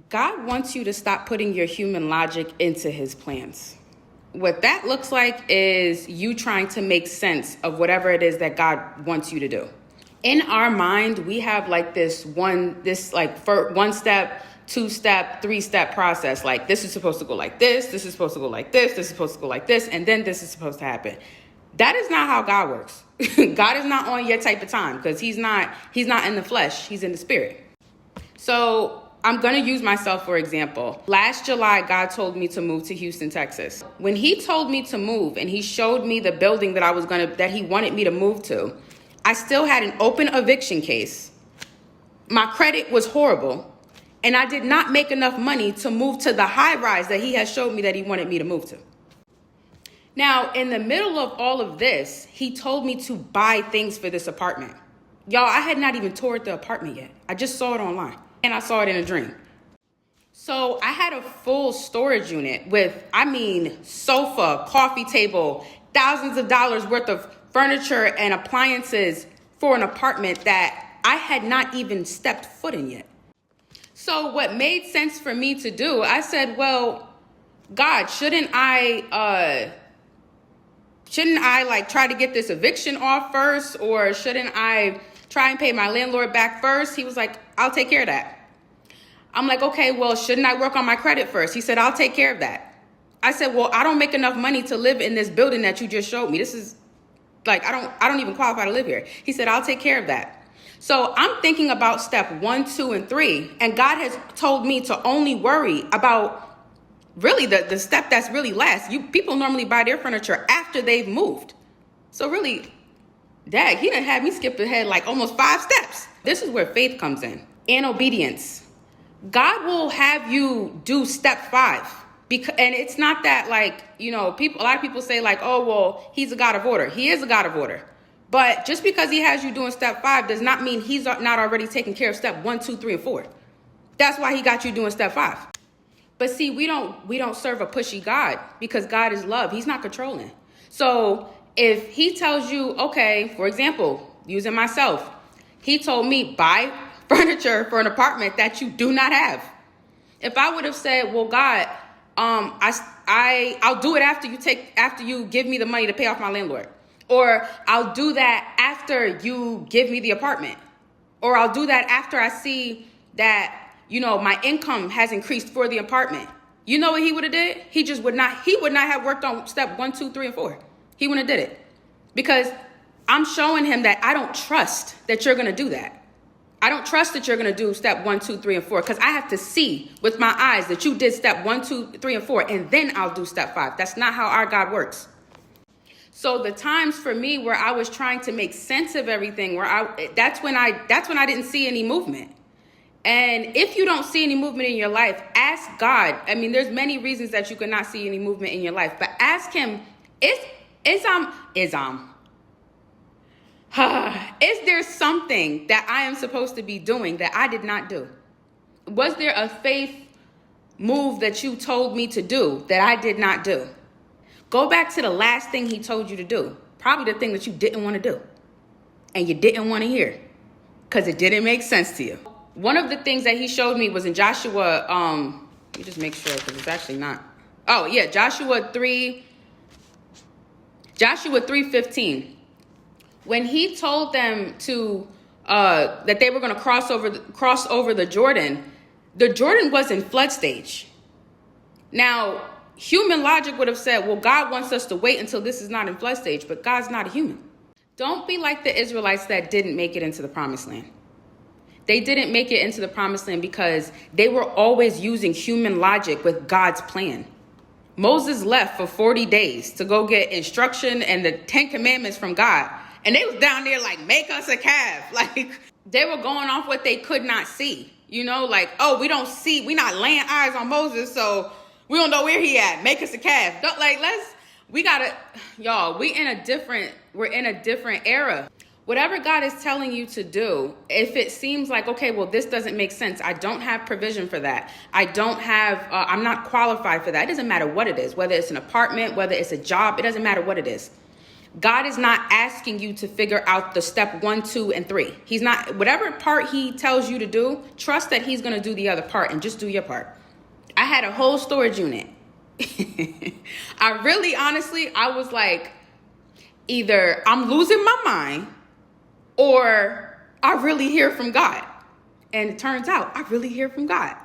God wants you to stop putting your human logic into his plans. What that looks like is you trying to make sense of whatever it is that God wants you to do. In our mind, we have like this one step, 2-step, 3-step process. Like this is supposed to go like this is supposed to go like this is supposed to go like this, and then this is supposed to happen. That is not how God works. God is not on your type of time because he's not in the flesh, he's in the spirit. So I'm going to use myself for example. Last July, God told me to move to Houston, Texas. When he told me to move and he showed me the building that he wanted me to move to, I still had an open eviction case. My credit was horrible. And I did not make enough money to move to the high rise that he has showed me that he wanted me to move to. Now, in the middle of all of this, he told me to buy things for this apartment. Y'all, I had not even toured the apartment yet. I just saw it online and I saw it in a dream. So I had a full storage unit with, sofa, coffee table, thousands of dollars worth of furniture and appliances for an apartment that I had not even stepped foot in yet. So what made sense for me to do, I said, well, God, shouldn't I like try to get this eviction off first, or shouldn't I try and pay my landlord back first? He was like, I'll take care of that. I'm like, okay, well, shouldn't I work on my credit first? He said, I'll take care of that. I said, well, I don't make enough money to live in this building that you just showed me. This is like, I don't even qualify to live here. He said, I'll take care of that. So I'm thinking about step 1, 2, and 3. And God has told me to only worry about really the step that's really last. People normally buy their furniture after they've moved. So really, Dad, he done had me skip ahead like almost 5 steps. This is where faith comes in and obedience. God will have you do step 5. And it's not that like, a lot of people say like, oh, well, he's a God of order. He is a God of order. But just because he has you doing step 5 does not mean he's not already taking care of step 1, 2, 3, and 4. That's why he got you doing step 5. But see, we don't serve a pushy God because God is love. He's not controlling. So if he tells you, okay, for example, using myself, he told me buy furniture for an apartment that you do not have. If I would have said, well, God, I'll do it after you give me the money to pay off my landlord. Or I'll do that after you give me the apartment. Or I'll do that after I see that, my income has increased for the apartment. You know what he would have did? He would not have worked on step 1, 2, 3, and 4. He wouldn't have did it. Because I'm showing him that I don't trust that you're going to do that. I don't trust that you're going to do step 1, 2, 3, and 4 because I have to see with my eyes that you did step 1, 2, 3, and 4, and then I'll do step 5. That's not how our God works. So the times for me where I was trying to make sense of everything, that's when I didn't see any movement. And if you don't see any movement in your life, ask God. There's many reasons that you could not see any movement in your life, but ask him, is there something that I am supposed to be doing that I did not do? Was there a faith move that you told me to do that I did not do? Go back to the last thing he told you to do. Probably the thing that you didn't want to do. And you didn't want to hear. Because it didn't make sense to you. One of the things that he showed me was in Joshua. Let me just make sure because it's actually not. Oh, yeah. Joshua 3:15. When he told them that they were going to cross over the Jordan was in flood stage. Now, human logic would have said, well, God wants us to wait until this is not in flood stage, but God's not a human. Don't be like the Israelites that didn't make it into the promised land. They didn't make it into the promised land because they were always using human logic with God's plan. Moses left for 40 days to go get instruction and the 10 commandments from God. And they was down there like, make us a calf. Like they were going off what they could not see. Like, oh, we not laying eyes on Moses, so we don't know where he at. Make us a calf. We're in a different era. Whatever God is telling you to do, if it seems like, okay, well, this doesn't make sense. I don't have provision for that. I'm not qualified for that. It doesn't matter what it is, whether it's an apartment, whether it's a job, it doesn't matter what it is. God is not asking you to figure out the step 1, 2, and 3. He's not, whatever part he tells you to do, trust that he's going to do the other part and just do your part. I had a whole storage unit. I was like, either I'm losing my mind or I really hear from God. And it turns out I really hear from God.